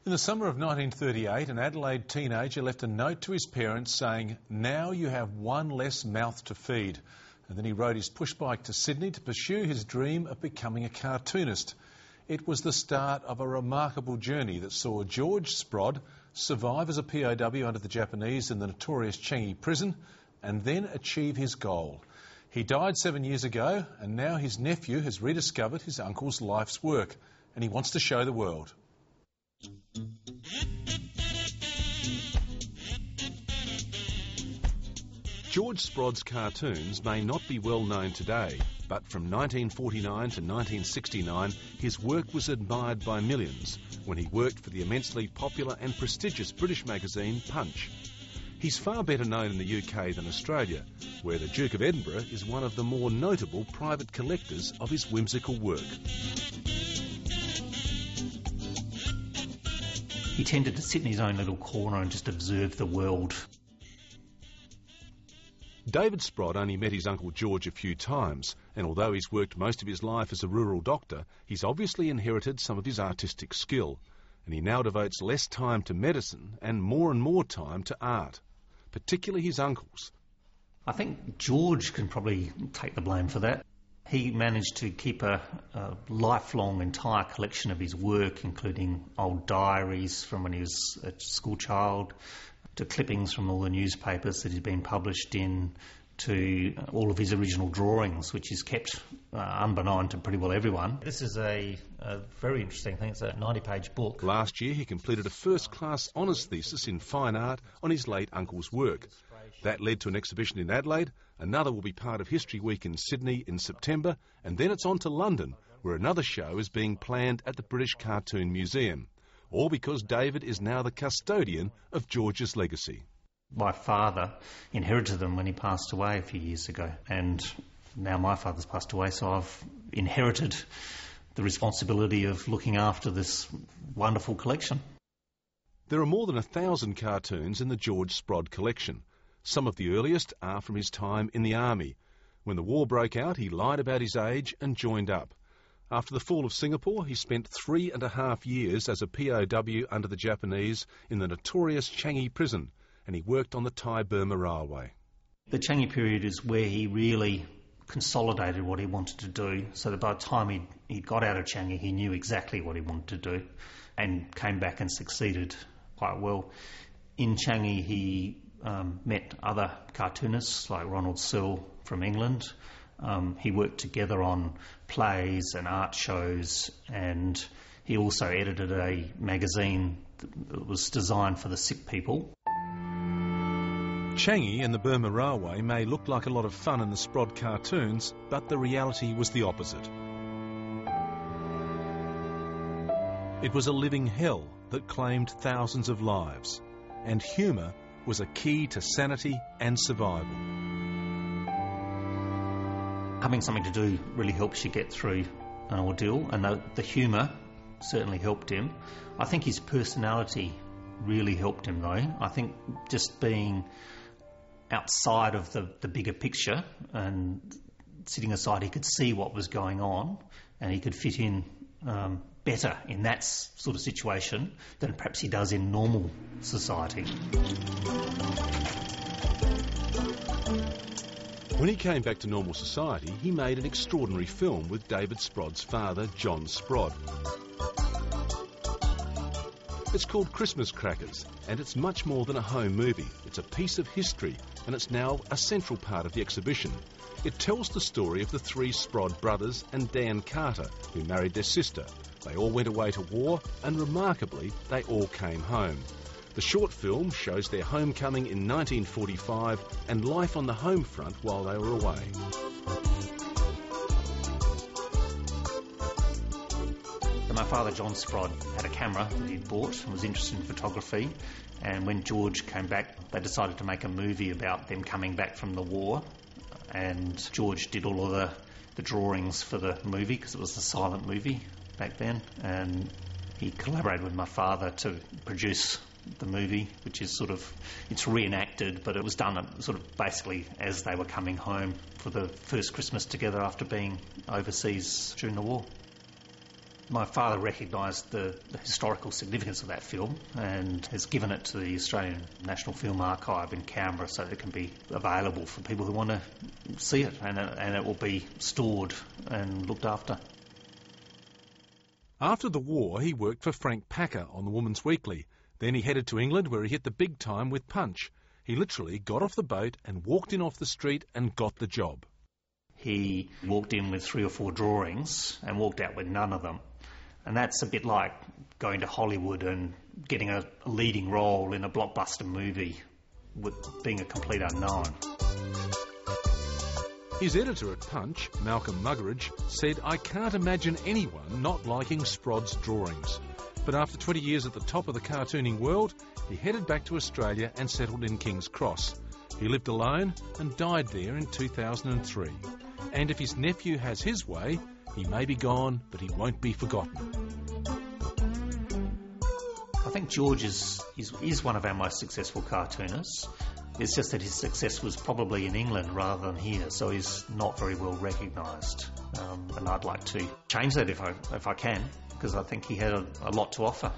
In the summer of 1938, an Adelaide teenager left a note to his parents saying, "Now you have one less mouth to feed." And then he rode his pushbike to Sydney to pursue his dream of becoming a cartoonist. It was the start of a remarkable journey that saw George Sprod survive as a POW under the Japanese in the notorious Changi prison and then achieve his goal. He died 7 years ago, and now his nephew has rediscovered his uncle's life's work, and he wants to show the world. George Sprod's cartoons may not be well known today, but from 1949 to 1969 his work was admired by millions when he worked for the immensely popular and prestigious British magazine Punch. He's far better known in the UK than Australia, where the Duke of Edinburgh is one of the more notable private collectors of his whimsical work. He tended to sit in his own little corner and just observe the world. David Sprod only met his Uncle George a few times, and although he's worked most of his life as a rural doctor, he's obviously inherited some of his artistic skill, and he now devotes less time to medicine and more time to art, particularly his uncle's. I think George can probably take the blame for that. He managed to keep a lifelong entire collection of his work, including old diaries from when he was a school child, to clippings from all the newspapers that he'd been published in, to all of his original drawings, which is kept unbeknown to pretty well everyone. This is a very interesting thing. It's a 90-page book. Last year he completed a first-class honours thesis in fine art on his late uncle's work. That led to an exhibition in Adelaide, another will be part of History Week in Sydney in September, and then it's on to London, where another show is being planned at the British Cartoon Museum. All because David is now the custodian of George's legacy. My father inherited them when he passed away a few years ago, and now my father's passed away, so I've inherited the responsibility of looking after this wonderful collection. There are more than 1,000 cartoons in the George Sprod collection. Some of the earliest are from his time in the army. When the war broke out, he lied about his age and joined up. After the fall of Singapore, he spent 3.5 years as a POW under the Japanese in the notorious Changi prison, and he worked on the Thai-Burma Railway. The Changi period is where he really consolidated what he wanted to do, so that by the time he got out of Changi, he knew exactly what he wanted to do and came back and succeeded quite well. In Changi, he met other cartoonists like Ronald Searle from England. He worked together on plays and art shows, and he also edited a magazine that was designed for the sick people. Changi and the Burma Railway may look like a lot of fun in the Sprod cartoons, but the reality was the opposite. It was a living hell that claimed thousands of lives, and humour was a key to sanity and survival. Having something to do really helps you get through an ordeal, and the humour certainly helped him. I think his personality really helped him, though. I think just being outside of the bigger picture and sitting aside, he could see what was going on, and he could fit in better in that sort of situation than perhaps he does in normal society. When he came back to normal society, he made an extraordinary film with David Sprod's father, John Sprod. It's called Christmas Crackers, and it's much more than a home movie. It's a piece of history, and it's now a central part of the exhibition. It tells the story of the 3 Sprod brothers and Dan Carter, who married their sister. They all went away to war, and remarkably, they all came home. The short film shows their homecoming in 1945 and life on the home front while they were away. My father, John Sprod, had a camera that he'd bought and was interested in photography, and when George came back, they decided to make a movie about them coming back from the war, and George did all of the drawings for the movie because it was a silent movie back then, and he collaborated with my father to produce the movie, which is it's reenacted, but it was done sort of basically as they were coming home for the first Christmas together after being overseas during the war. My father recognised the historical significance of that film and has given it to the Australian National Film Archive in Canberra so that it can be available for people who want to see it, and it will be stored and looked after. After the war, he worked for Frank Packer on the Woman's Weekly. Then he headed to England, where he hit the big time with Punch. He literally got off the boat and walked in off the street and got the job. He walked in with 3 or 4 drawings and walked out with none of them. And that's a bit like going to Hollywood and getting a leading role in a blockbuster movie with being a complete unknown. His editor at Punch, Malcolm Muggeridge, said, "I can't imagine anyone not liking Sprod's drawings." But after 20 years at the top of the cartooning world, he headed back to Australia and settled in King's Cross. He lived alone and died there in 2003. And if his nephew has his way, he may be gone, but he won't be forgotten. I think George is one of our most successful cartoonists. It's just that his success was probably in England rather than here, so he's not very well recognised. And I'd like to change that if I can, because I think he had a lot to offer.